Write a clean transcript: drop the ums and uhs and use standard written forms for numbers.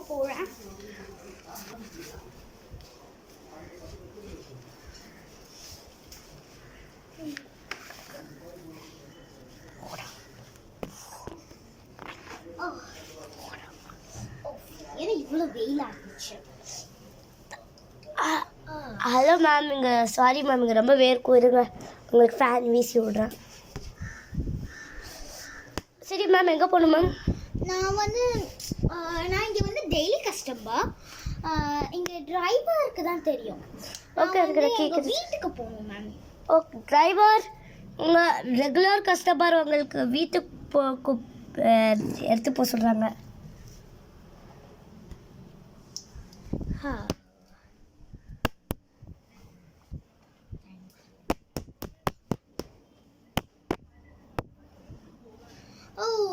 போகிறேன். ஏன்னா இவ்வளோ வெயில் ஆகிடுச்சு. ஹலோ மேம், இங்கே சாரி மேம், இங்கே ரொம்ப வேர்க்கும், இருங்க உங்களுக்கு ஃபேன் வீசி விட்றேன். சரி மேம், எங்கே போகணும் மேம்? நான் இங்கே வந்து டெய்லி கஸ்டமர். இங்கே டிரைவருக்கு தான் தெரியும். ஓகே, எங்கள் வீட்டுக்கு போகணும் மேம். ஓகே, டிரைவர் உங்கள் ரெகுலர் கஸ்டமர் உங்களுக்கு வீட்டுக்கு எடுத்து போக சொல்கிறாங்க.